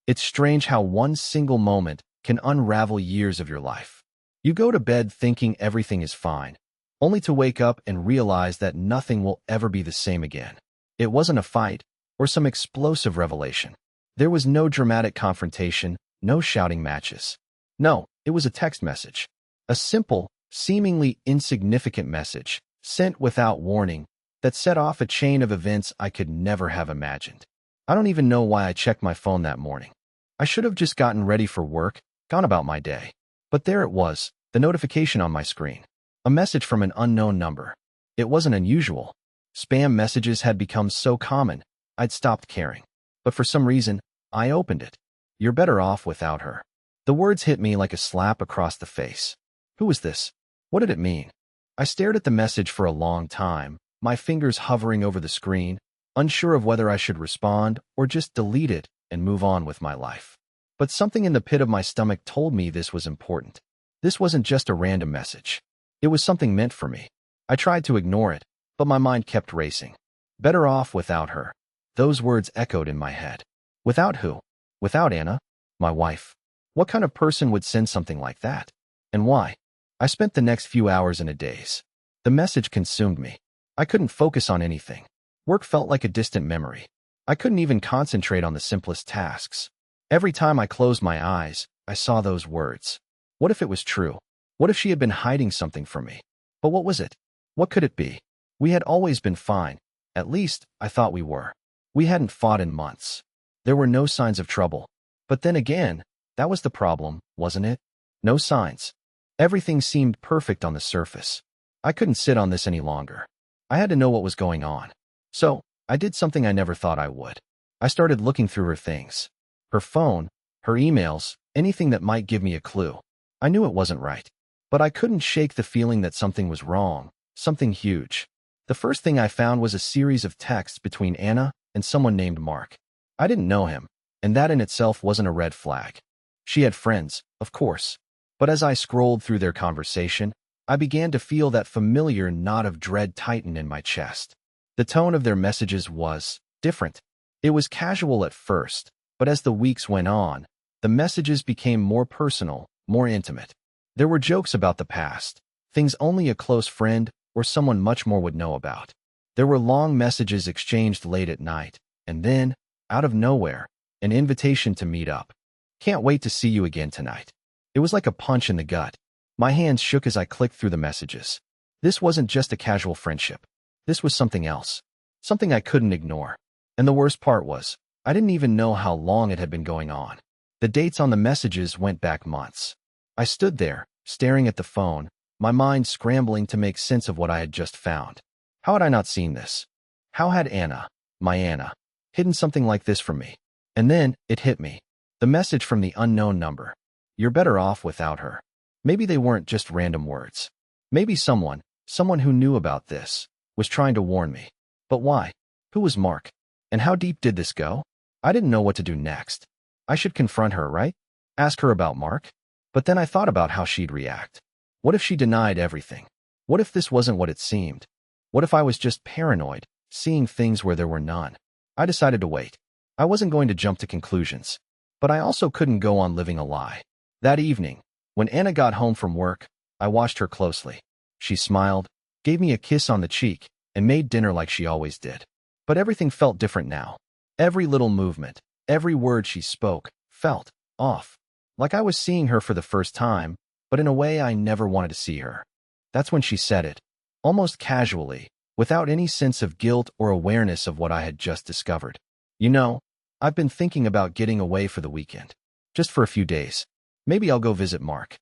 It's strange how one single moment can unravel years of your life. You go to bed thinking everything is fine, only to wake up and realize that nothing will ever be the same again. It wasn't a fight or some explosive revelation. There was no dramatic confrontation, no shouting matches. No, it was a text message. A simple, seemingly insignificant message, sent without warning, that set off a chain of events I could never have imagined. I don't even know why I checked my phone that morning. I should have just gotten ready for work, gone about my day. But there it was, the notification on my screen. A message from an unknown number. It wasn't unusual. Spam messages had become so common, I'd stopped caring. But for some reason, I opened it. "You're better off without her." The words hit me like a slap across the face. Who was this? What did it mean? I stared at the message for a long time, my fingers hovering over the screen, unsure of whether I should respond or just delete it and move on with my life. But something in the pit of my stomach told me this was important. This wasn't just a random message. It was something meant for me. I tried to ignore it, but my mind kept racing. Better off without her. Those words echoed in my head. Without who? Without Anna? My wife. What kind of person would send something like that? And why? I spent the next few hours in a daze. The message consumed me. I couldn't focus on anything. Work felt like a distant memory. I couldn't even concentrate on the simplest tasks. Every time I closed my eyes, I saw those words. What if it was true? What if she had been hiding something from me? But what was it? What could it be? We had always been fine. At least, I thought we were. We hadn't fought in months. There were no signs of trouble. But then again, that was the problem, wasn't it? No signs. Everything seemed perfect on the surface. I couldn't sit on this any longer. I had to know what was going on. So, I did something I never thought I would. I started looking through her things. Her phone, her emails, anything that might give me a clue. I knew it wasn't right. But I couldn't shake the feeling that something was wrong, something huge. The first thing I found was a series of texts between Anna and someone named Mark. I didn't know him, and that in itself wasn't a red flag. She had friends, of course. But as I scrolled through their conversation, I began to feel that familiar knot of dread tighten in my chest. The tone of their messages was different. It was casual at first, but as the weeks went on, the messages became more personal, more intimate. There were jokes about the past, things only a close friend or someone much more would know about. There were long messages exchanged late at night, and then, out of nowhere, an invitation to meet up. "Can't wait to see you again tonight." It was like a punch in the gut. My hands shook as I clicked through the messages. This wasn't just a casual friendship. This was something else. Something I couldn't ignore. And the worst part was, I didn't even know how long it had been going on. The dates on the messages went back months. I stood there, staring at the phone, my mind scrambling to make sense of what I had just found. How had I not seen this? How had Anna, my Anna, hidden something like this from me? And then, it hit me. The message from the unknown number. "You're better off without her." Maybe they weren't just random words. Maybe someone who knew about this, was trying to warn me. But why? Who was Mark? And how deep did this go? I didn't know what to do next. I should confront her, right? Ask her about Mark? But then I thought about how she'd react. What if she denied everything? What if this wasn't what it seemed? What if I was just paranoid, seeing things where there were none? I decided to wait. I wasn't going to jump to conclusions. But I also couldn't go on living a lie. That evening, when Anna got home from work, I watched her closely. She smiled, gave me a kiss on the cheek, and made dinner like she always did. But everything felt different now. Every little movement, every word she spoke, felt off. Like I was seeing her for the first time, but in a way I never wanted to see her. That's when she said it, almost casually, without any sense of guilt or awareness of what I had just discovered. "You know, I've been thinking about getting away for the weekend. Just for a few days. Maybe I'll go visit Mark."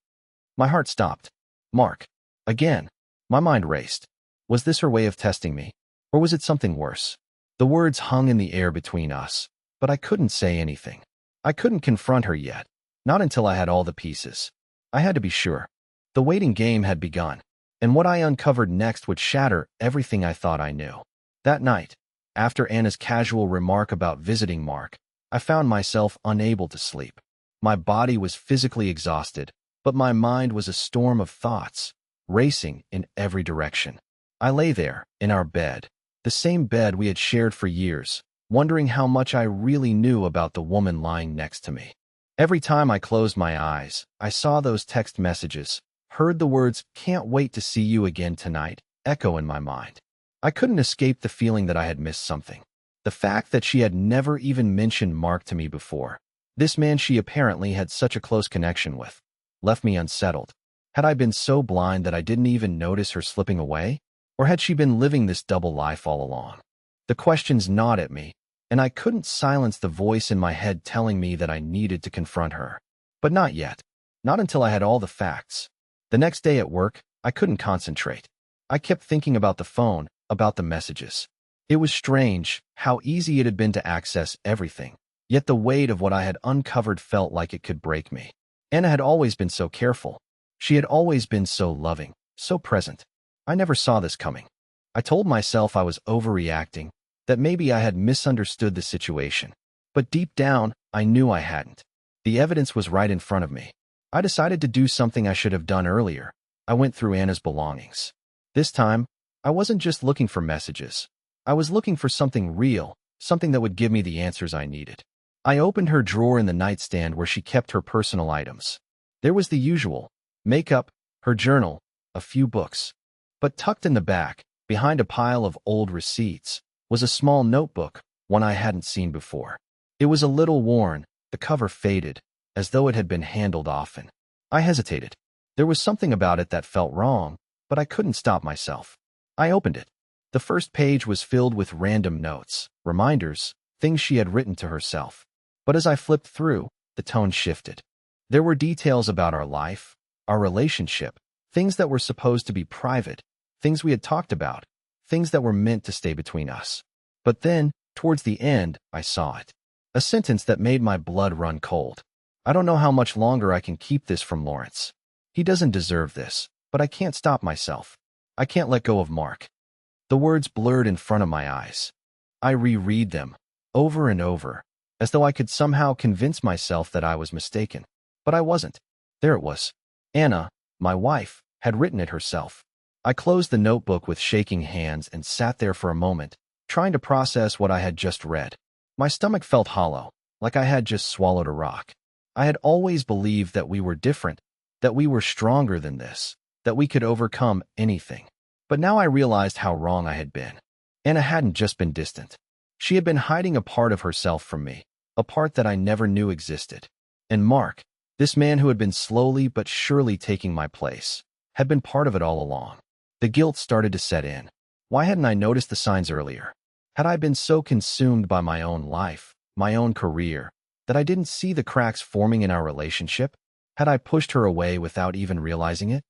My heart stopped. Mark. Again. My mind raced. Was this her way of testing me? Or was it something worse? The words hung in the air between us, but I couldn't say anything. I couldn't confront her yet. Not until I had all the pieces. I had to be sure. The waiting game had begun, and what I uncovered next would shatter everything I thought I knew. That night, after Anna's casual remark about visiting Mark, I found myself unable to sleep. My body was physically exhausted, but my mind was a storm of thoughts, racing in every direction. I lay there, in our bed, the same bed we had shared for years, wondering how much I really knew about the woman lying next to me. Every time I closed my eyes, I saw those text messages, heard the words, "Can't wait to see you again tonight," echo in my mind. I couldn't escape the feeling that I had missed something. The fact that she had never even mentioned Mark to me before, this man she apparently had such a close connection with, left me unsettled. Had I been so blind that I didn't even notice her slipping away? Or had she been living this double life all along? The questions gnawed at me, and I couldn't silence the voice in my head telling me that I needed to confront her. But not yet. Not until I had all the facts. The next day at work, I couldn't concentrate. I kept thinking about the phone, about the messages. It was strange how easy it had been to access everything, yet the weight of what I had uncovered felt like it could break me. Anna had always been so careful. She had always been so loving, so present. I never saw this coming. I told myself I was overreacting, that maybe I had misunderstood the situation. But deep down, I knew I hadn't. The evidence was right in front of me. I decided to do something I should have done earlier. I went through Anna's belongings. This time, I wasn't just looking for messages. I was looking for something real, something that would give me the answers I needed. I opened her drawer in the nightstand where she kept her personal items. There was the usual: makeup, her journal, a few books. But tucked in the back, behind a pile of old receipts, was a small notebook, one I hadn't seen before. It was a little worn, the cover faded, as though it had been handled often. I hesitated. There was something about it that felt wrong, but I couldn't stop myself. I opened it. The first page was filled with random notes, reminders, things she had written to herself. But as I flipped through, the tone shifted. There were details about our life, our relationship, things that were supposed to be private, things we had talked about, things that were meant to stay between us. But then, towards the end, I saw it. A sentence that made my blood run cold. "I don't know how much longer I can keep this from Lawrence. He doesn't deserve this, but I can't stop myself. I can't let go of Mark." The words blurred in front of my eyes. I reread them, over and over, as though I could somehow convince myself that I was mistaken. But I wasn't. There it was. Anna, my wife, had written it herself. I closed the notebook with shaking hands and sat there for a moment, trying to process what I had just read. My stomach felt hollow, like I had just swallowed a rock. I had always believed that we were different, that we were stronger than this, that we could overcome anything. But now I realized how wrong I had been. Anna hadn't just been distant. She had been hiding a part of herself from me, a part that I never knew existed. And Mark, this man who had been slowly but surely taking my place, had been part of it all along. The guilt started to set in. Why hadn't I noticed the signs earlier? Had I been so consumed by my own life, my own career, that I didn't see the cracks forming in our relationship? Had I pushed her away without even realizing it?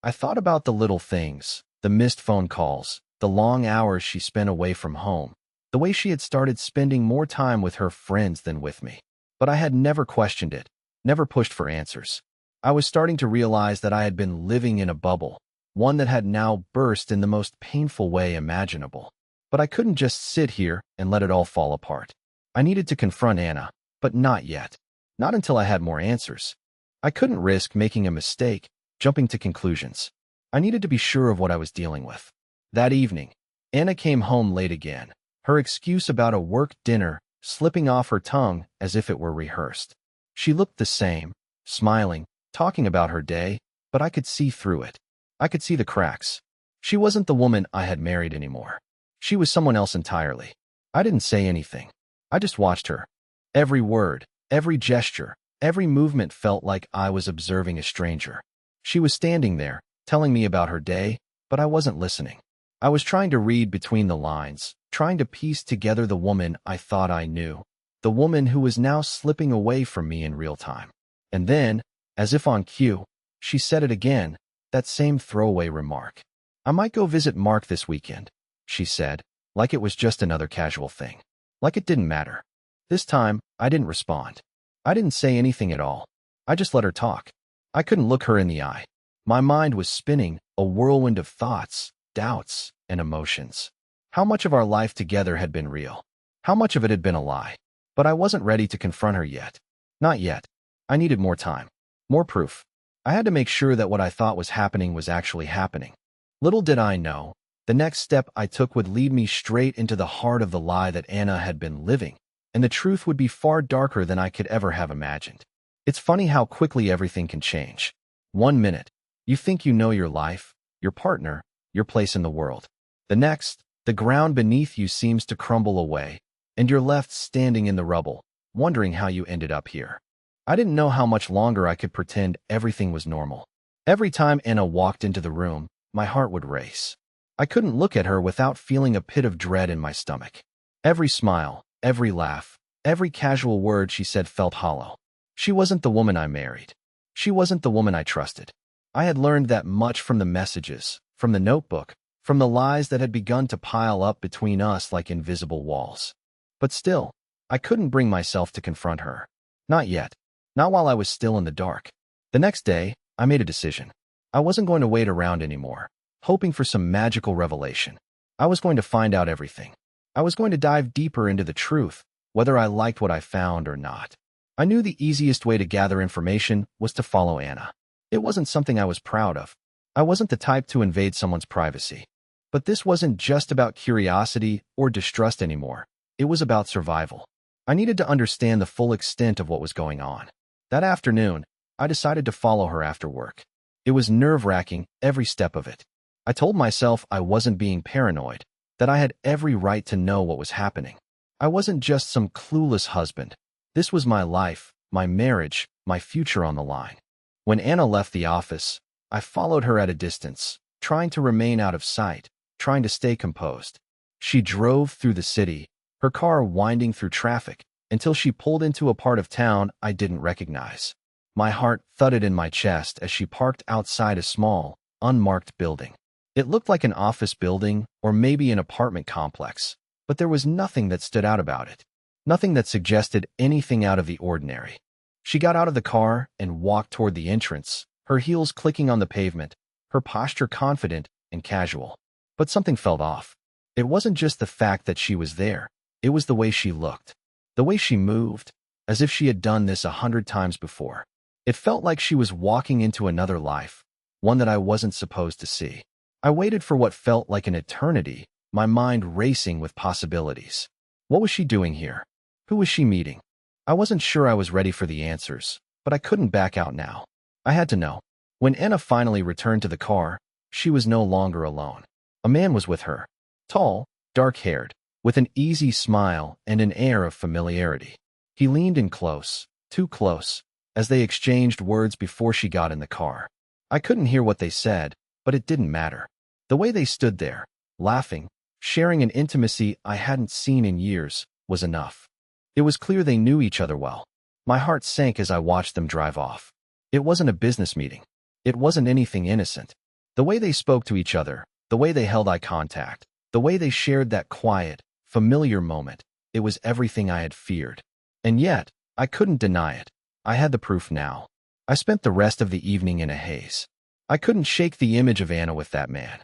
I thought about the little things, the missed phone calls, the long hours she spent away from home, the way she had started spending more time with her friends than with me. But I had never questioned it, never pushed for answers. I was starting to realize that I had been living in a bubble, one that had now burst in the most painful way imaginable. But I couldn't just sit here and let it all fall apart. I needed to confront Anna, but not yet. Not until I had more answers. I couldn't risk making a mistake, jumping to conclusions. I needed to be sure of what I was dealing with. That evening, Anna came home late again, her excuse about a work dinner slipping off her tongue as if it were rehearsed. She looked the same, smiling, talking about her day, but I could see through it. I could see the cracks. She wasn't the woman I had married anymore. She was someone else entirely. I didn't say anything. I just watched her. Every word, every gesture, every movement felt like I was observing a stranger. She was standing there, telling me about her day, but I wasn't listening. I was trying to read between the lines, trying to piece together the woman I thought I knew, the woman who was now slipping away from me in real time. And then, as if on cue, she said it again, that same throwaway remark. "I might go visit Mark this weekend," she said, like it was just another casual thing. Like it didn't matter. This time, I didn't respond. I didn't say anything at all. I just let her talk. I couldn't look her in the eye. My mind was spinning, a whirlwind of thoughts, doubts, and emotions. How much of our life together had been real? How much of it had been a lie? But I wasn't ready to confront her yet. Not yet. I needed more time. More proof. I had to make sure that what I thought was happening was actually happening. Little did I know, The next step I took would lead me straight into the heart of the lie that Anna had been living, and the truth would be far darker than I could ever have imagined. It's funny how quickly everything can change. 1 minute, you think you know your life, your partner, your place in the world. The next, the ground beneath you seems to crumble away, and you're left standing in the rubble, wondering how you ended up here. I didn't know how much longer I could pretend everything was normal. Every time Anna walked into the room, my heart would race. I couldn't look at her without feeling a pit of dread in my stomach. Every smile, every laugh, every casual word she said felt hollow. She wasn't the woman I married. She wasn't the woman I trusted. I had learned that much from the messages, from the notebook, from the lies that had begun to pile up between us like invisible walls. But still, I couldn't bring myself to confront her. Not yet. Not while I was still in the dark. The next day, I made a decision. I wasn't going to wait around anymore, hoping for some magical revelation. I was going to find out everything. I was going to dive deeper into the truth, whether I liked what I found or not. I knew the easiest way to gather information was to follow Anna. It wasn't something I was proud of. I wasn't the type to invade someone's privacy. But this wasn't just about curiosity or distrust anymore. It was about survival. I needed to understand the full extent of what was going on. That afternoon, I decided to follow her after work. It was nerve-wracking, every step of it. I told myself I wasn't being paranoid, that I had every right to know what was happening. I wasn't just some clueless husband. This was my life, my marriage, my future on the line. When Anna left the office, I followed her at a distance, trying to remain out of sight, trying to stay composed. She drove through the city, her car winding through traffic, until she pulled into a part of town I didn't recognize. My heart thudded in my chest as she parked outside a small, unmarked building. It looked like an office building or maybe an apartment complex, but there was nothing that stood out about it. Nothing that suggested anything out of the ordinary. She got out of the car and walked toward the entrance, her heels clicking on the pavement, her posture confident and casual. But something felt off. It wasn't just the fact that she was there. It was the way she looked. The way she moved, as if she had done this 100 times before. It felt like she was walking into another life, one that I wasn't supposed to see. I waited for what felt like an eternity, my mind racing with possibilities. What was she doing here? Who was she meeting? I wasn't sure I was ready for the answers, but I couldn't back out now. I had to know. When Anna finally returned to the car, she was no longer alone. A man was with her. Tall, dark-haired, with an easy smile and an air of familiarity. He leaned in close, too close, as they exchanged words before she got in the car. I couldn't hear what they said, but it didn't matter. The way they stood there, laughing, sharing an intimacy I hadn't seen in years, was enough. It was clear they knew each other well. My heart sank as I watched them drive off. It wasn't a business meeting. It wasn't anything innocent. The way they spoke to each other, the way they held eye contact, the way they shared that quiet, familiar moment, it was everything I had feared. And yet, I couldn't deny it. I had the proof now. I spent the rest of the evening in a haze. I couldn't shake the image of Anna with that man.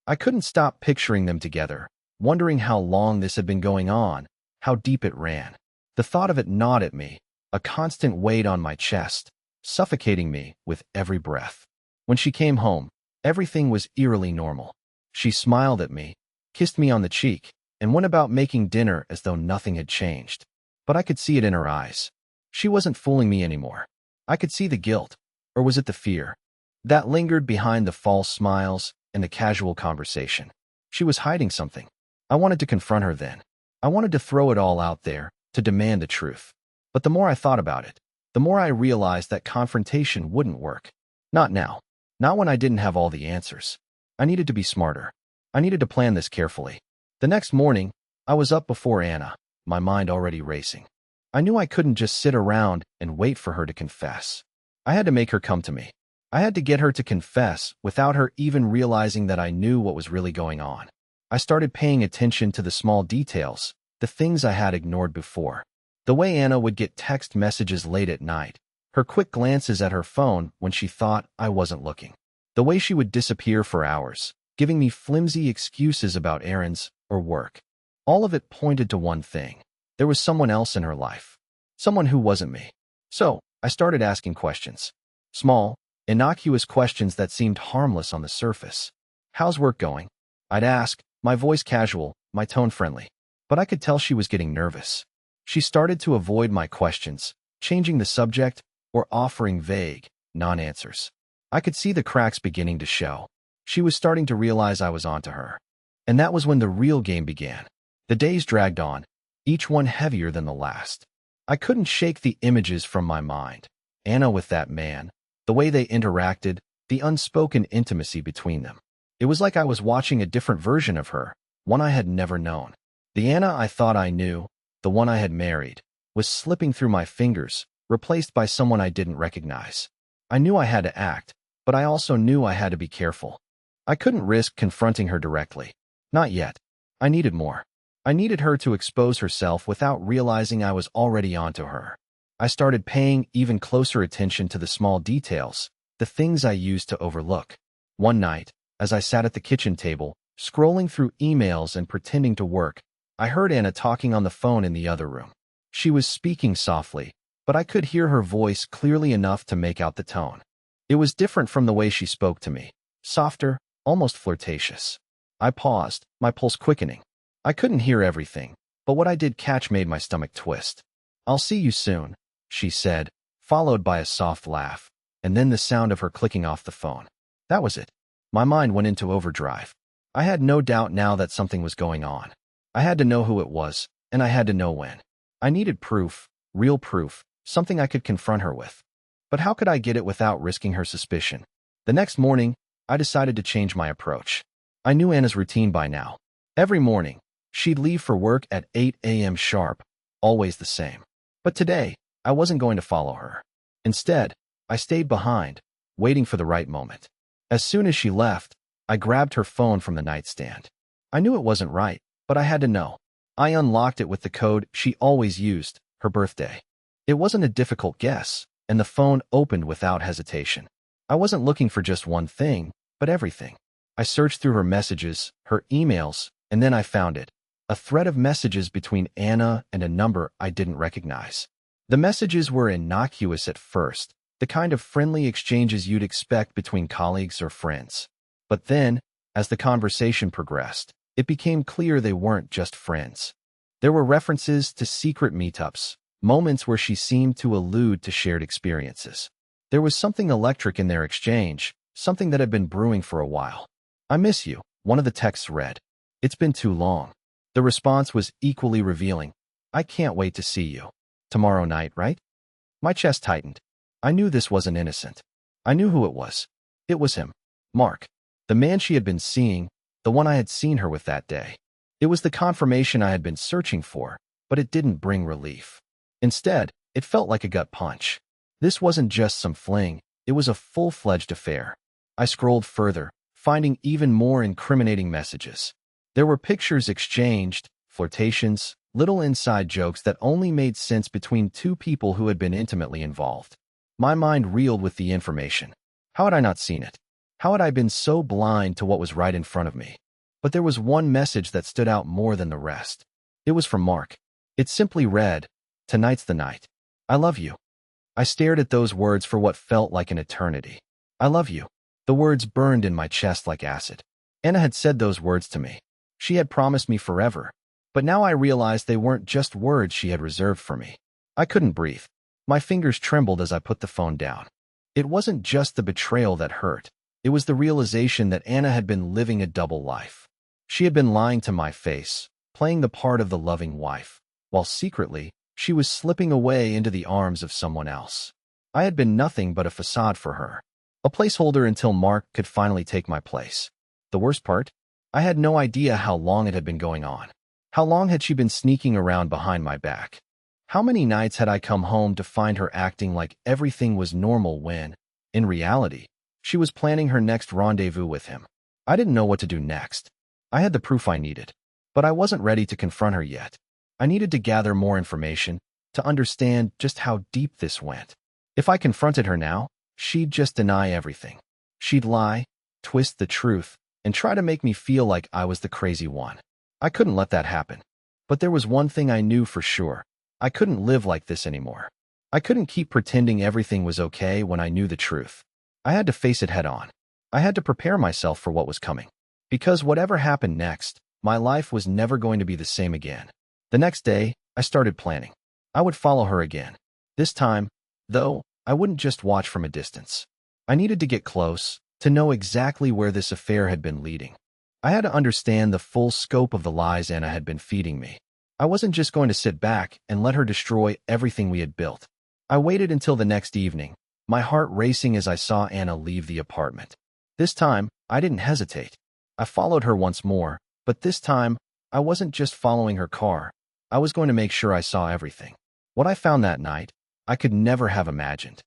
I couldn't stop picturing them together, wondering how long this had been going on, how deep it ran. The thought of it gnawed at me, a constant weight on my chest, suffocating me with every breath. When she came home, everything was eerily normal. She smiled at me, kissed me on the cheek, and went about making dinner as though nothing had changed. But I could see it in her eyes. She wasn't fooling me anymore. I could see the guilt, or was it the fear, that lingered behind the false smiles and the casual conversation. She was hiding something. I wanted to confront her then. I wanted to throw it all out there, to demand the truth. But the more I thought about it, the more I realized that confrontation wouldn't work. Not now. Not when I didn't have all the answers. I needed to be smarter. I needed to plan this carefully. The next morning, I was up before Anna, my mind already racing. I knew I couldn't just sit around and wait for her to confess. I had to make her come to me. I had to get her to confess without her even realizing that I knew what was really going on. I started paying attention to the small details, the things I had ignored before. The way Anna would get text messages late at night, her quick glances at her phone when she thought I wasn't looking. The way she would disappear for hours, giving me flimsy excuses about errands or work. All of it pointed to one thing. There was someone else in her life. Someone who wasn't me. So, I started asking questions. Small, innocuous questions that seemed harmless on the surface. How's work going? I'd ask, my voice casual, my tone friendly. But I could tell she was getting nervous. She started to avoid my questions, changing the subject or offering vague, non-answers. I could see the cracks beginning to show. She was starting to realize I was onto her. And that was when the real game began. The days dragged on, each one heavier than the last. I couldn't shake the images from my mind. Anna with that man, the way they interacted, the unspoken intimacy between them. It was like I was watching a different version of her, one I had never known. The Anna I thought I knew, the one I had married, was slipping through my fingers, replaced by someone I didn't recognize. I knew I had to act, but I also knew I had to be careful. I couldn't risk confronting her directly. Not yet. I needed more. I needed her to expose herself without realizing I was already onto her. I started paying even closer attention to the small details, the things I used to overlook. One night, as I sat at the kitchen table, scrolling through emails and pretending to work, I heard Anna talking on the phone in the other room. She was speaking softly, but I could hear her voice clearly enough to make out the tone. It was different from the way she spoke to me, softer, almost flirtatious. I paused, my pulse quickening. I couldn't hear everything, but what I did catch made my stomach twist. "I'll see you soon," she said, followed by a soft laugh, and then the sound of her clicking off the phone. That was it. My mind went into overdrive. I had no doubt now that something was going on. I had to know who it was, and I had to know when. I needed proof, real proof, something I could confront her with. But how could I get it without risking her suspicion? The next morning, I decided to change my approach. I knew Anna's routine by now. Every morning, she'd leave for work at 8 a.m. sharp, always the same. But today, I wasn't going to follow her. Instead, I stayed behind, waiting for the right moment. As soon as she left, I grabbed her phone from the nightstand. I knew it wasn't right, but I had to know. I unlocked it with the code she always used, her birthday. It wasn't a difficult guess, and the phone opened without hesitation. I wasn't looking for just one thing, but everything. I searched through her messages, her emails, and then I found it. A thread of messages between Anna and a number I didn't recognize. The messages were innocuous at first, the kind of friendly exchanges you'd expect between colleagues or friends. But then, as the conversation progressed, it became clear they weren't just friends. There were references to secret meetups, moments where she seemed to allude to shared experiences. There was something electric in their exchange, something that had been brewing for a while. "I miss you," one of the texts read. "It's been too long." The response was equally revealing. "I can't wait to see you. Tomorrow night, right?" My chest tightened. I knew this wasn't innocent. I knew who it was. It was him. Mark. The man she had been seeing, the one I had seen her with that day. It was the confirmation I had been searching for, but it didn't bring relief. Instead, it felt like a gut punch. This wasn't just some fling, it was a full-fledged affair. I scrolled further, finding even more incriminating messages. There were pictures exchanged, flirtations, little inside jokes that only made sense between two people who had been intimately involved. My mind reeled with the information. How had I not seen it? How had I been so blind to what was right in front of me? But there was one message that stood out more than the rest. It was from Mark. It simply read, "Tonight's the night. I love you." I stared at those words for what felt like an eternity. I love you. The words burned in my chest like acid. Anna had said those words to me. She had promised me forever. But now I realized they weren't just words she had reserved for me. I couldn't breathe. My fingers trembled as I put the phone down. It wasn't just the betrayal that hurt. It was the realization that Anna had been living a double life. She had been lying to my face, playing the part of the loving wife, while secretly, she was slipping away into the arms of someone else. I had been nothing but a facade for her, a placeholder until Mark could finally take my place. The worst part? I had no idea how long it had been going on. How long had she been sneaking around behind my back? How many nights had I come home to find her acting like everything was normal when, in reality, she was planning her next rendezvous with him? I didn't know what to do next. I had the proof I needed, but I wasn't ready to confront her yet. I needed to gather more information, to understand just how deep this went. If I confronted her now, she'd just deny everything. She'd lie, twist the truth, and try to make me feel like I was the crazy one. I couldn't let that happen. But there was one thing I knew for sure. I couldn't live like this anymore. I couldn't keep pretending everything was okay when I knew the truth. I had to face it head on. I had to prepare myself for what was coming. Because whatever happened next, my life was never going to be the same again. The next day, I started planning. I would follow her again. This time, though, I wouldn't just watch from a distance. I needed to get close, to know exactly where this affair had been leading. I had to understand the full scope of the lies Anna had been feeding me. I wasn't just going to sit back and let her destroy everything we had built. I waited until the next evening, my heart racing as I saw Anna leave the apartment. This time, I didn't hesitate. I followed her once more, but this time, I wasn't just following her car. I was going to make sure I saw everything. What I found that night, I could never have imagined.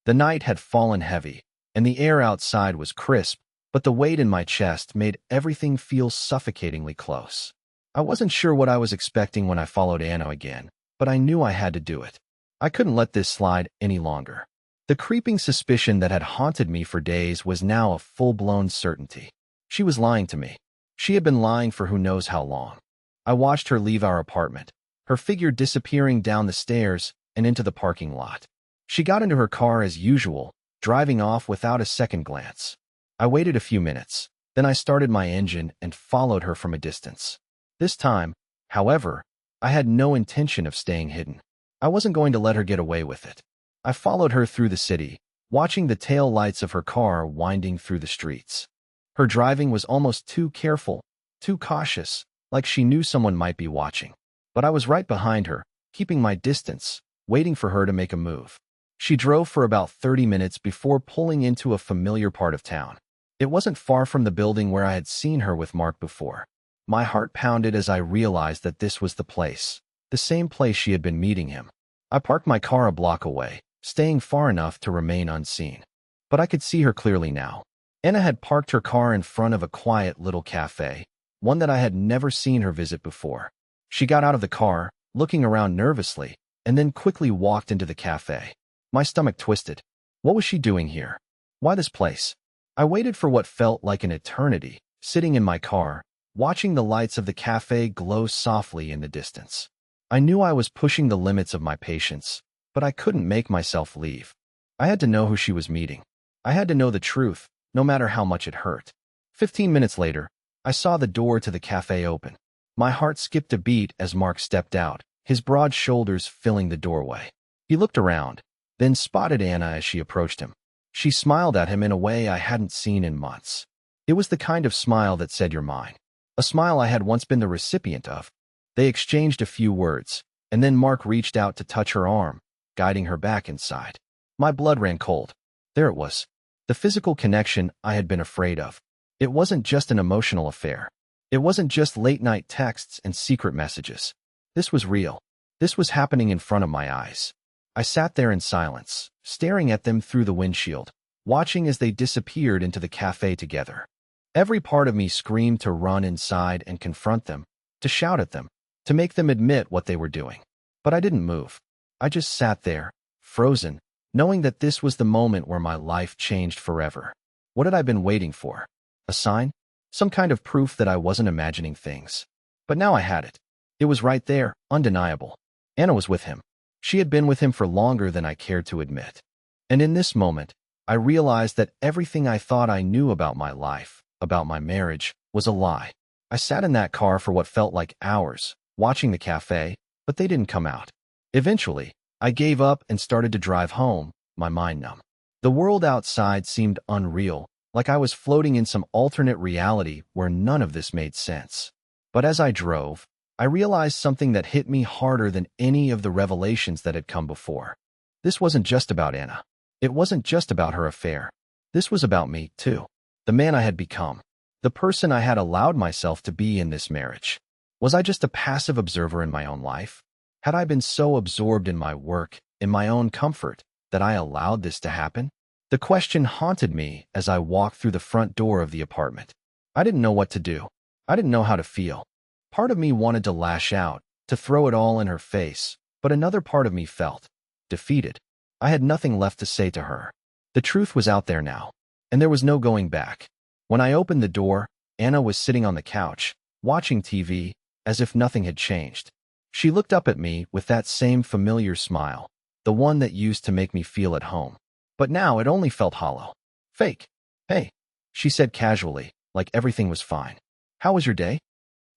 The night had fallen heavy, and the air outside was crisp, but the weight in my chest made everything feel suffocatingly close. I wasn't sure what I was expecting when I followed Anna again, but I knew I had to do it. I couldn't let this slide any longer. The creeping suspicion that had haunted me for days was now a full-blown certainty. She was lying to me. She had been lying for who knows how long. I watched her leave our apartment, her figure disappearing down the stairs and into the parking lot. She got into her car as usual, driving off without a second glance. I waited a few minutes, then I started my engine and followed her from a distance. This time, however, I had no intention of staying hidden. I wasn't going to let her get away with it. I followed her through the city, watching the tail lights of her car winding through the streets. Her driving was almost too careful, too cautious, like she knew someone might be watching. But I was right behind her, keeping my distance, waiting for her to make a move. She drove for about 30 minutes before pulling into a familiar part of town. It wasn't far from the building where I had seen her with Mark before. My heart pounded as I realized that this was the place, the same place she had been meeting him. I parked my car a block away, staying far enough to remain unseen. But I could see her clearly now. Anna had parked her car in front of a quiet little cafe, one that I had never seen her visit before. She got out of the car, looking around nervously, and then quickly walked into the cafe. My stomach twisted. What was she doing here? Why this place? I waited for what felt like an eternity, sitting in my car, watching the lights of the cafe glow softly in the distance. I knew I was pushing the limits of my patience, but I couldn't make myself leave. I had to know who she was meeting. I had to know the truth, no matter how much it hurt. 15 minutes later, I saw the door to the cafe open. My heart skipped a beat as Mark stepped out, his broad shoulders filling the doorway. He looked around, then spotted Anna as she approached him. She smiled at him in a way I hadn't seen in months. It was the kind of smile that said you're mine. A smile I had once been the recipient of. They exchanged a few words, and then Mark reached out to touch her arm, guiding her back inside. My blood ran cold. There it was. The physical connection I had been afraid of. It wasn't just an emotional affair. It wasn't just late-night texts and secret messages. This was real. This was happening in front of my eyes. I sat there in silence, staring at them through the windshield, watching as they disappeared into the cafe together. Every part of me screamed to run inside and confront them, to shout at them, to make them admit what they were doing. But I didn't move. I just sat there, frozen, knowing that this was the moment where my life changed forever. What had I been waiting for? A sign? Some kind of proof that I wasn't imagining things. But now I had it. It was right there, undeniable. Anna was with him. She had been with him for longer than I cared to admit. And in this moment, I realized that everything I thought I knew about my life, about my marriage, was a lie. I sat in that car for what felt like hours, watching the cafe, but they didn't come out. Eventually, I gave up and started to drive home, my mind numb. The world outside seemed unreal, like I was floating in some alternate reality where none of this made sense. But as I drove, I realized something that hit me harder than any of the revelations that had come before. This wasn't just about Anna. It wasn't just about her affair. This was about me, too. The man I had become. The person I had allowed myself to be in this marriage. Was I just a passive observer in my own life? Had I been so absorbed in my work, in my own comfort, that I allowed this to happen? The question haunted me as I walked through the front door of the apartment. I didn't know what to do. I didn't know how to feel. Part of me wanted to lash out, to throw it all in her face, but another part of me felt defeated. I had nothing left to say to her. The truth was out there now, and there was no going back. When I opened the door, Anna was sitting on the couch, watching TV, as if nothing had changed. She looked up at me with that same familiar smile, the one that used to make me feel at home. But now it only felt hollow. Fake. Hey, she said casually, like everything was fine. How was your day?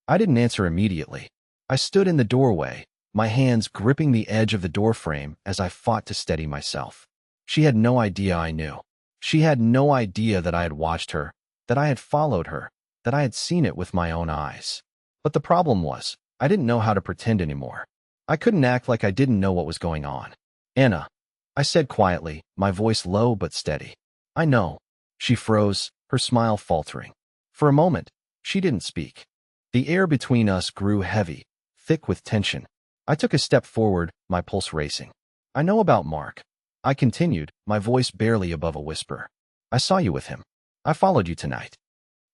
I didn't answer immediately. I stood in the doorway, my hands gripping the edge of the doorframe as I fought to steady myself. She had no idea I knew. She had no idea that I had watched her, that I had followed her, that I had seen it with my own eyes. But the problem was, I didn't know how to pretend anymore. I couldn't act like I didn't know what was going on. Anna, I said quietly, my voice low but steady. I know. She froze, her smile faltering. For a moment, she didn't speak. The air between us grew heavy, thick with tension. I took a step forward, my pulse racing. I know about Mark. I continued, my voice barely above a whisper. I saw you with him. I followed you tonight.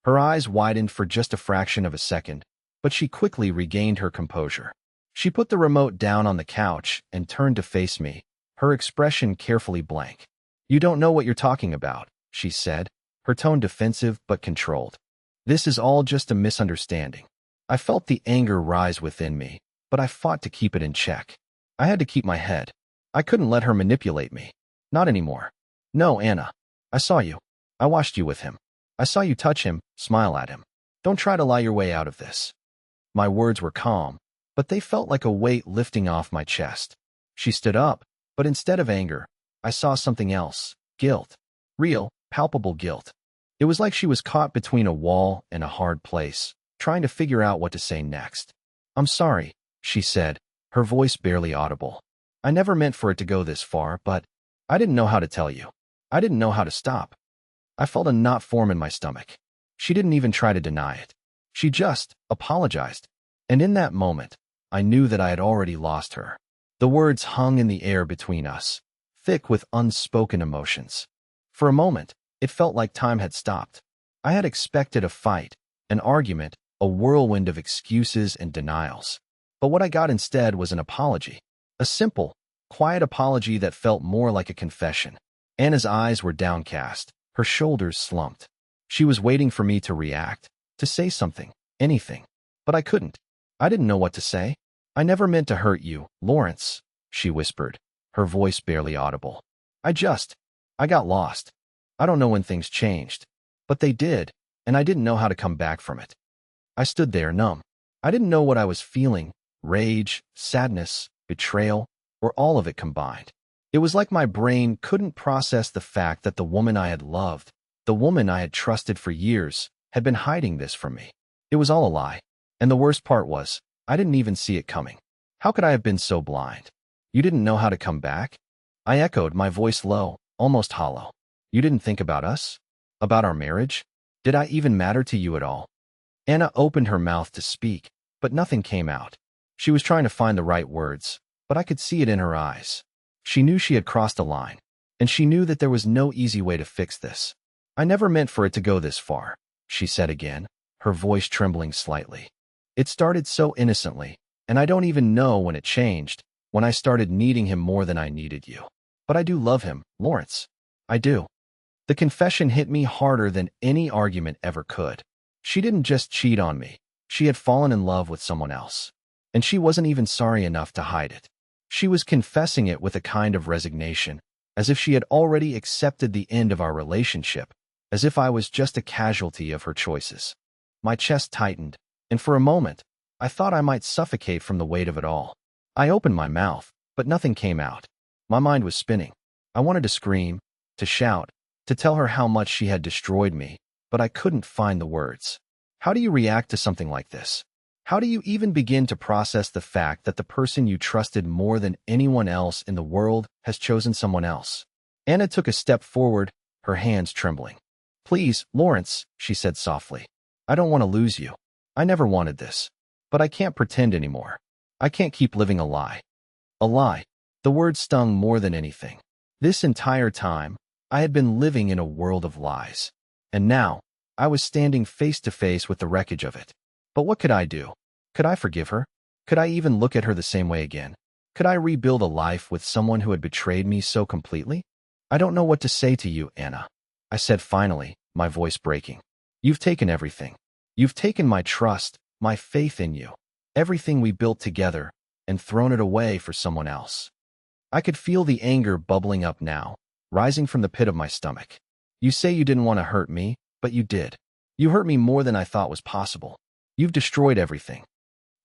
Her eyes widened for just a fraction of a second, but she quickly regained her composure. She put the remote down on the couch and turned to face me, her expression carefully blank. You don't know what you're talking about, she said, her tone defensive but controlled. This is all just a misunderstanding. I felt the anger rise within me, but I fought to keep it in check. I had to keep my head. I couldn't let her manipulate me. Not anymore. No, Anna. I saw you. I watched you with him. I saw you touch him, smile at him. Don't try to lie your way out of this. My words were calm, but they felt like a weight lifting off my chest. She stood up, but instead of anger, I saw something else. Guilt. Real, palpable guilt. It was like she was caught between a wall and a hard place, trying to figure out what to say next. I'm sorry, she said, her voice barely audible. I never meant for it to go this far, but I didn't know how to tell you. I didn't know how to stop. I felt a knot form in my stomach. She didn't even try to deny it. She just apologized. And in that moment, I knew that I had already lost her. The words hung in the air between us, thick with unspoken emotions. For a moment, it felt like time had stopped. I had expected a fight, an argument, a whirlwind of excuses and denials. But what I got instead was an apology. A simple, quiet apology that felt more like a confession. Anna's eyes were downcast, her shoulders slumped. She was waiting for me to react, to say something, anything. But I couldn't. I didn't know what to say. I never meant to hurt you, Lawrence, she whispered, her voice barely audible. I got lost. I don't know when things changed. But they did, and I didn't know how to come back from it. I stood there numb. I didn't know what I was feeling, rage, sadness, betrayal, or all of it combined. It was like my brain couldn't process the fact that the woman I had loved, the woman I had trusted for years, had been hiding this from me. It was all a lie. And the worst part was, I didn't even see it coming. How could I have been so blind? You didn't know how to come back? I echoed, my voice low, almost hollow. You didn't think about us? About our marriage? Did I even matter to you at all? Anna opened her mouth to speak, but nothing came out. She was trying to find the right words, but I could see it in her eyes. She knew she had crossed a line, and she knew that there was no easy way to fix this. I never meant for it to go this far, she said again, her voice trembling slightly. It started so innocently, and I don't even know when it changed, when I started needing him more than I needed you. But I do love him, Lawrence. I do. The confession hit me harder than any argument ever could. She didn't just cheat on me. She had fallen in love with someone else. And she wasn't even sorry enough to hide it. She was confessing it with a kind of resignation, as if she had already accepted the end of our relationship, as if I was just a casualty of her choices. My chest tightened, and for a moment, I thought I might suffocate from the weight of it all. I opened my mouth, but nothing came out. My mind was spinning. I wanted to scream, to shout, to tell her how much she had destroyed me, but I couldn't find the words. How do you react to something like this? How do you even begin to process the fact that the person you trusted more than anyone else in the world has chosen someone else? Anna took a step forward, her hands trembling. Please, Lawrence, she said softly. I don't want to lose you. I never wanted this. But I can't pretend anymore. I can't keep living a lie. A lie. The word stung more than anything. This entire time, I had been living in a world of lies. And now, I was standing face to face with the wreckage of it. But what could I do? Could I forgive her? Could I even look at her the same way again? Could I rebuild a life with someone who had betrayed me so completely? I don't know what to say to you, Anna, I said finally, my voice breaking. You've taken everything. You've taken my trust, my faith in you, everything we built together, and thrown it away for someone else. I could feel the anger bubbling up now, rising from the pit of my stomach. You say you didn't want to hurt me, but you did. You hurt me more than I thought was possible. You've destroyed everything."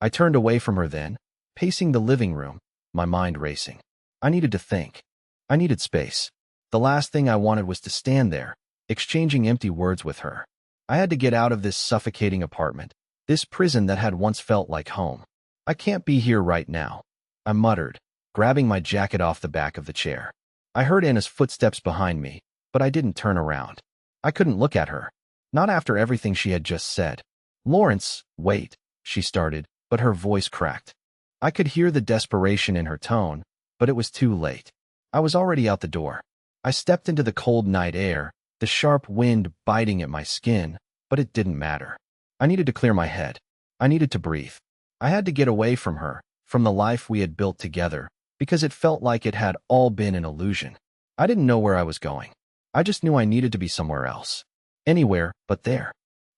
I turned away from her then, pacing the living room, my mind racing. I needed to think. I needed space. The last thing I wanted was to stand there, exchanging empty words with her. I had to get out of this suffocating apartment, this prison that had once felt like home. "I can't be here right now," I muttered, grabbing my jacket off the back of the chair. I heard Anna's footsteps behind me, but I didn't turn around. I couldn't look at her. Not after everything she had just said. "Lawrence, wait," she started, but her voice cracked. I could hear the desperation in her tone, but it was too late. I was already out the door. I stepped into the cold night air, the sharp wind biting at my skin, but it didn't matter. I needed to clear my head. I needed to breathe. I had to get away from her, from the life we had built together, because it felt like it had all been an illusion. I didn't know where I was going. I just knew I needed to be somewhere else. Anywhere but there.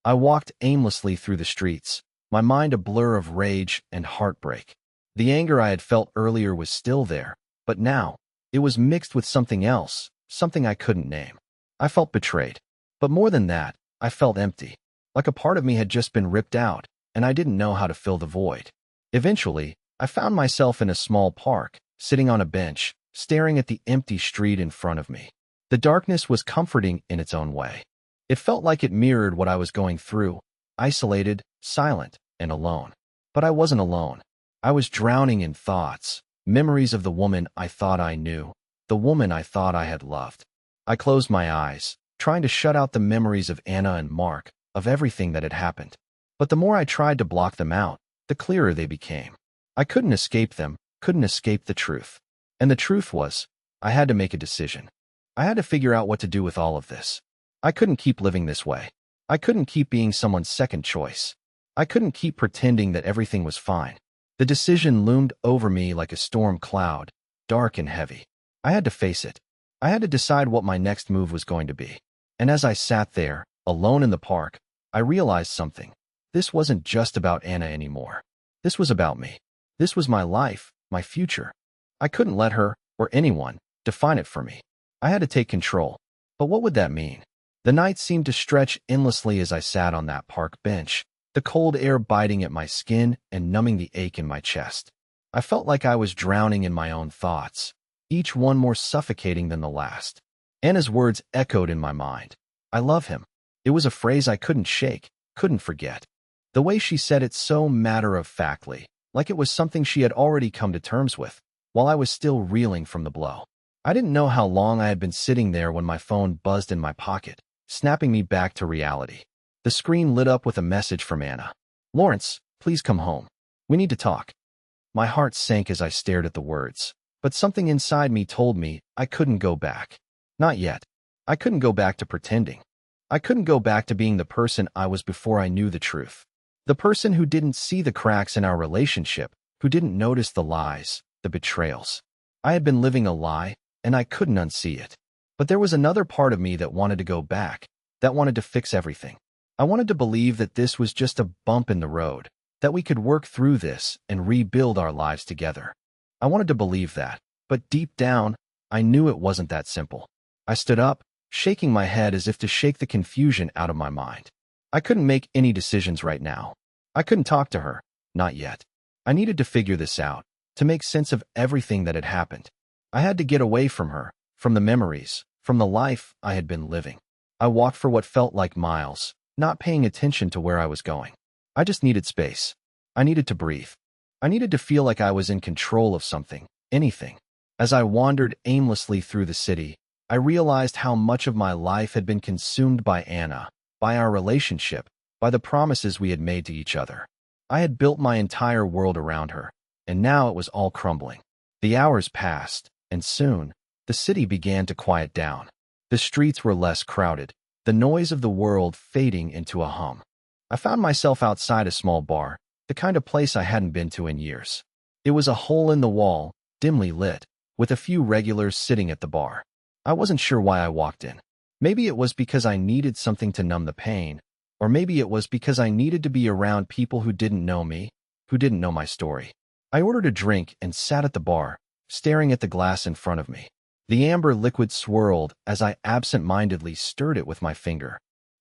I walked aimlessly through the streets, my mind a blur of rage and heartbreak. The anger I had felt earlier was still there, but now, it was mixed with something else, something I couldn't name. I felt betrayed. But more than that, I felt empty. Like a part of me had just been ripped out, and I didn't know how to fill the void. Eventually, I found myself in a small park, sitting on a bench, staring at the empty street in front of me. The darkness was comforting in its own way. It felt like it mirrored what I was going through, isolated, silent, and alone. But I wasn't alone. I was drowning in thoughts, memories of the woman I thought I knew, the woman I thought I had loved. I closed my eyes, trying to shut out the memories of Anna and Mark, of everything that had happened. But the more I tried to block them out, the clearer they became. I couldn't escape them, couldn't escape the truth. And the truth was, I had to make a decision. I had to figure out what to do with all of this. I couldn't keep living this way. I couldn't keep being someone's second choice. I couldn't keep pretending that everything was fine. The decision loomed over me like a storm cloud, dark and heavy. I had to face it. I had to decide what my next move was going to be. And as I sat there, alone in the park, I realized something. This wasn't just about Anna anymore. This was about me. This was my life, my future. I couldn't let her, or anyone, define it for me. I had to take control. But what would that mean? The night seemed to stretch endlessly as I sat on that park bench, the cold air biting at my skin and numbing the ache in my chest. I felt like I was drowning in my own thoughts, each one more suffocating than the last. Anna's words echoed in my mind. "I love him." It was a phrase I couldn't shake, couldn't forget. The way she said it so matter-of-factly, like it was something she had already come to terms with, while I was still reeling from the blow. I didn't know how long I had been sitting there when my phone buzzed in my pocket, snapping me back to reality. The screen lit up with a message from Anna. "Lawrence, please come home. We need to talk." My heart sank as I stared at the words, but something inside me told me I couldn't go back. Not yet. I couldn't go back to pretending. I couldn't go back to being the person I was before I knew the truth. The person who didn't see the cracks in our relationship, who didn't notice the lies, the betrayals. I had been living a lie, and I couldn't unsee it. But there was another part of me that wanted to go back, that wanted to fix everything. I wanted to believe that this was just a bump in the road, that we could work through this and rebuild our lives together. I wanted to believe that, but deep down, I knew it wasn't that simple. I stood up, shaking my head as if to shake the confusion out of my mind. I couldn't make any decisions right now. I couldn't talk to her, not yet. I needed to figure this out, to make sense of everything that had happened. I had to get away from her, from the memories, from the life I had been living. I walked for what felt like miles, not paying attention to where I was going. I just needed space. I needed to breathe. I needed to feel like I was in control of something, anything. As I wandered aimlessly through the city, I realized how much of my life had been consumed by Anna, by our relationship, by the promises we had made to each other. I had built my entire world around her, and now it was all crumbling. The hours passed, and soon, the city began to quiet down. The streets were less crowded, the noise of the world fading into a hum. I found myself outside a small bar, the kind of place I hadn't been to in years. It was a hole in the wall, dimly lit, with a few regulars sitting at the bar. I wasn't sure why I walked in. Maybe it was because I needed something to numb the pain, or maybe it was because I needed to be around people who didn't know me, who didn't know my story. I ordered a drink and sat at the bar, staring at the glass in front of me. The amber liquid swirled as I absent-mindedly stirred it with my finger.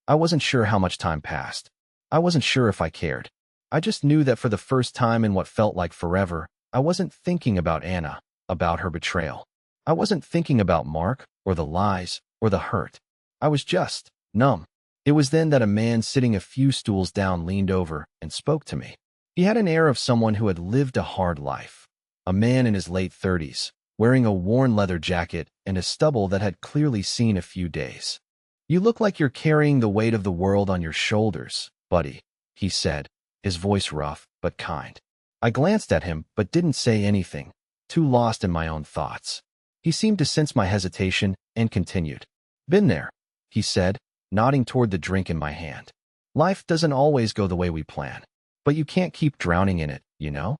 I wasn't sure how much time passed. I wasn't sure if I cared. I just knew that for the first time in what felt like forever, I wasn't thinking about Anna, about her betrayal. I wasn't thinking about Mark, or the lies, or the hurt. I was just numb. It was then that a man sitting a few stools down leaned over and spoke to me. He had an air of someone who had lived a hard life. A man in his late 30s, wearing a worn leather jacket and a stubble that had clearly seen a few days. "You look like you're carrying the weight of the world on your shoulders, buddy," he said, his voice rough but kind. I glanced at him but didn't say anything, too lost in my own thoughts. He seemed to sense my hesitation and continued. "Been there," he said, nodding toward the drink in my hand. "Life doesn't always go the way we plan, but you can't keep drowning in it, you know?"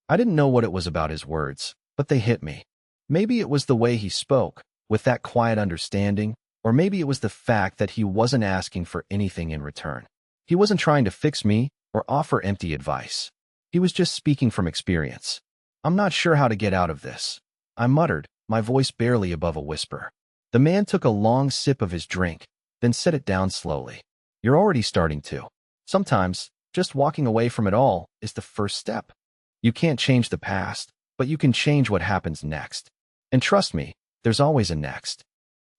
I didn't know what it was about his words, but they hit me. Maybe it was the way he spoke, with that quiet understanding, or maybe it was the fact that he wasn't asking for anything in return. He wasn't trying to fix me or offer empty advice. He was just speaking from experience. "I'm not sure how to get out of this," I muttered, my voice barely above a whisper. The man took a long sip of his drink, then set it down slowly. "You're already starting to. Sometimes, just walking away from it all is the first step. You can't change the past, but you can change what happens next. And trust me, there's always a next."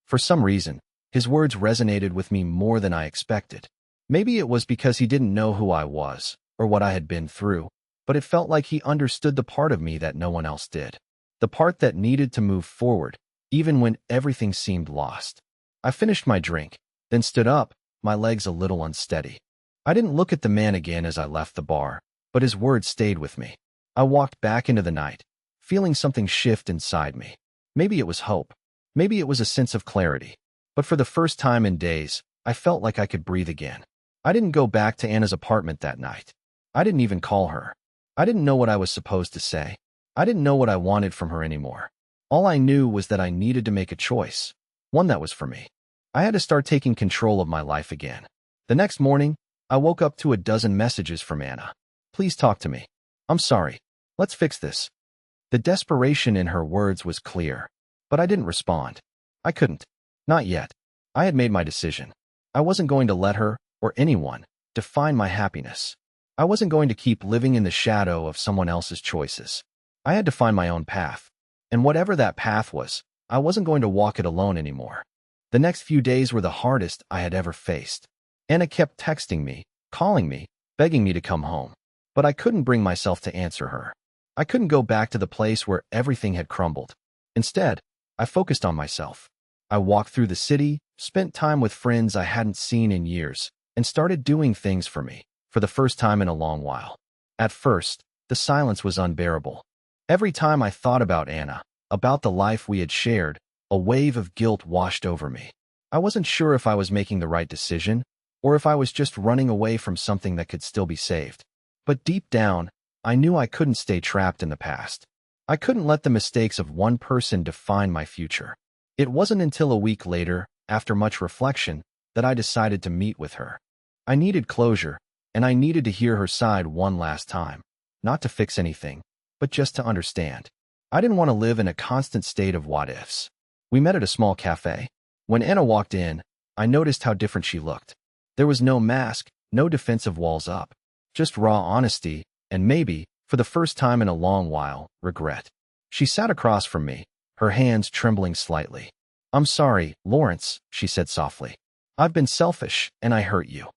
For some reason, his words resonated with me more than I expected. Maybe it was because he didn't know who I was, or what I had been through, but it felt like he understood the part of me that no one else did. The part that needed to move forward, even when everything seemed lost. I finished my drink, then stood up, my legs a little unsteady. I didn't look at the man again as I left the bar, but his words stayed with me. I walked back into the night, feeling something shift inside me. Maybe it was hope. Maybe it was a sense of clarity. But for the first time in days, I felt like I could breathe again. I didn't go back to Anna's apartment that night. I didn't even call her. I didn't know what I was supposed to say. I didn't know what I wanted from her anymore. All I knew was that I needed to make a choice, one that was for me. I had to start taking control of my life again. The next morning, I woke up to a dozen messages from Anna. "Please talk to me. I'm sorry. Let's fix this." The desperation in her words was clear, but I didn't respond. I couldn't. Not yet. I had made my decision. I wasn't going to let her, or anyone, define my happiness. I wasn't going to keep living in the shadow of someone else's choices. I had to find my own path. And whatever that path was, I wasn't going to walk it alone anymore. The next few days were the hardest I had ever faced. Anna kept texting me, calling me, begging me to come home. But I couldn't bring myself to answer her. I couldn't go back to the place where everything had crumbled. Instead, I focused on myself. I walked through the city, spent time with friends I hadn't seen in years, and started doing things for me, for the first time in a long while. At first, the silence was unbearable. Every time I thought about Anna, about the life we had shared, a wave of guilt washed over me. I wasn't sure if I was making the right decision, or if I was just running away from something that could still be saved. But deep down, I knew I couldn't stay trapped in the past. I couldn't let the mistakes of one person define my future. It wasn't until a week later, after much reflection, that I decided to meet with her. I needed closure, and I needed to hear her side one last time. Not to fix anything, but just to understand. I didn't want to live in a constant state of what-ifs. We met at a small cafe. When Anna walked in, I noticed how different she looked. There was no mask, no defensive walls up. Just raw honesty, and maybe, for the first time in a long while, regret. She sat across from me, her hands trembling slightly. "I'm sorry, Lawrence," she said softly. "I've been selfish, and I hurt you.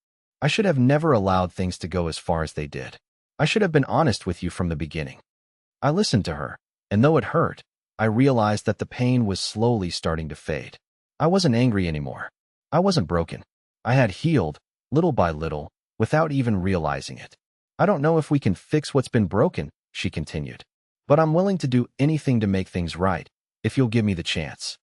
I should have never allowed things to go as far as they did. I should have been honest with you from the beginning." I listened to her, and though it hurt, I realized that the pain was slowly starting to fade. I wasn't angry anymore. I wasn't broken. I had healed, little by little, without even realizing it. "I don't know if we can fix what's been broken," she continued. "But I'm willing to do anything to make things right, if you'll give me the chance."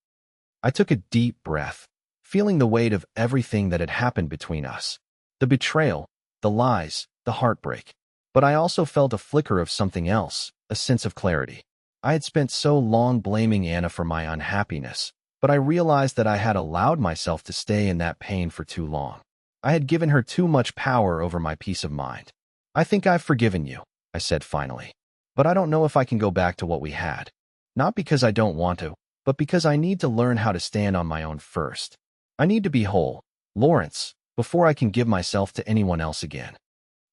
I took a deep breath, feeling the weight of everything that had happened between us. The betrayal, the lies, the heartbreak. But I also felt a flicker of something else, a sense of clarity. I had spent so long blaming Anna for my unhappiness, but I realized that I had allowed myself to stay in that pain for too long. I had given her too much power over my peace of mind. "I think I've forgiven you," I said finally. "But I don't know if I can go back to what we had. Not because I don't want to, but because I need to learn how to stand on my own first. I need to be whole. Lawrence, before I can give myself to anyone else again.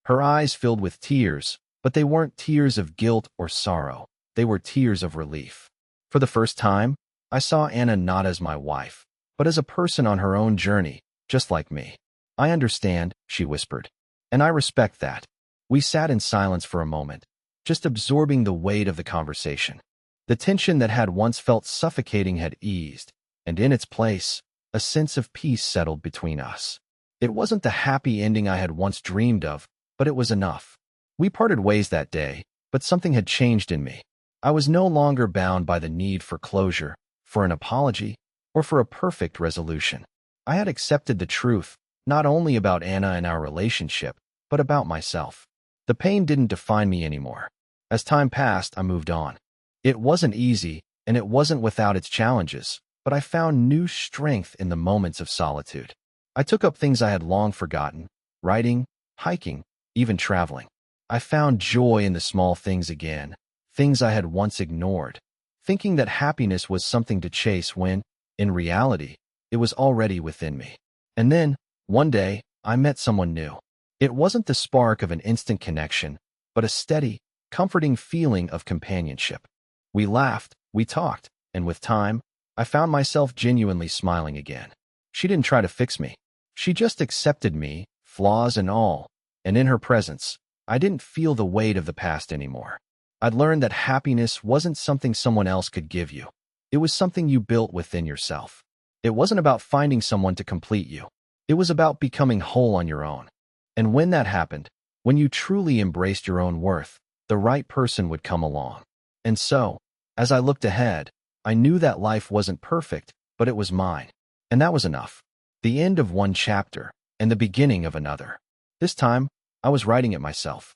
Her eyes filled with tears, but they weren't tears of guilt or sorrow. They were tears of relief. For the first time, I saw Anna not as my wife, but as a person on her own journey, just like me. "I understand," she whispered, "and I respect that." We sat in silence for a moment, just absorbing the weight of the conversation. The tension that had once felt suffocating had eased, and in its place, a sense of peace settled between us. It wasn't the happy ending I had once dreamed of, but it was enough. We parted ways that day, but something had changed in me. I was no longer bound by the need for closure, for an apology, or for a perfect resolution. I had accepted the truth, not only about Anna and our relationship, but about myself. The pain didn't define me anymore. As time passed, I moved on. It wasn't easy, and it wasn't without its challenges, but I found new strength in the moments of solitude. I took up things I had long forgotten, writing, hiking, even traveling. I found joy in the small things again, things I had once ignored, thinking that happiness was something to chase when, in reality, it was already within me. And then, one day, I met someone new. It wasn't the spark of an instant connection, but a steady, comforting feeling of companionship. We laughed, we talked, and with time, I found myself genuinely smiling again. She didn't try to fix me. She just accepted me, flaws and all, and in her presence, I didn't feel the weight of the past anymore. I'd learned that happiness wasn't something someone else could give you. It was something you built within yourself. It wasn't about finding someone to complete you. It was about becoming whole on your own. And when that happened, when you truly embraced your own worth, the right person would come along. And so, as I looked ahead, I knew that life wasn't perfect, but it was mine. And that was enough. The end of one chapter, and the beginning of another. This time, I was writing it myself.